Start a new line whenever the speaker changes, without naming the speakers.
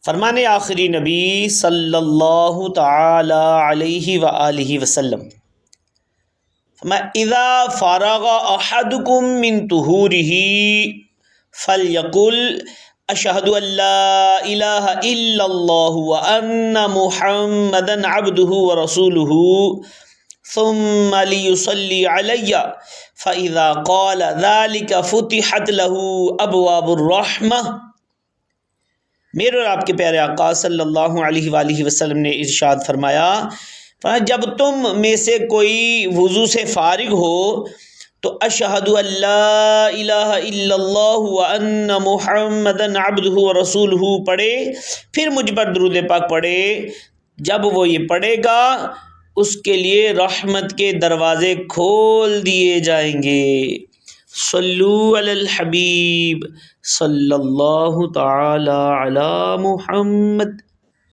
فرمان آخری نبی صلی اللہ تعالی علیہ وآلہ وسلم، اذا فارغ احدکم من طہورہ فلیقل اشہد ان لا الہ الا اللہ وان محمدا عبدہ ورسولہ ثم لیصلی علی فاذا قال ذلک فتحت لہ ابواب الرحمہ۔ میرے اور آپ کے پیارے آقا صلی اللہ علیہ وآلہ وسلم نے ارشاد فرمایا، جب تم میں سے کوئی وضو سے فارغ ہو تو اشہد ان لا الہ الا اللہ وان محمدا عبدہ ورسولہ پڑھے، پھر مجھ پر درود پاک پڑھے۔ جب وہ یہ پڑھے گا اس کے لیے رحمت کے دروازے کھول دیے جائیں گے۔ صلو علی الحبیب صلی اللہ تعالی علی محمد۔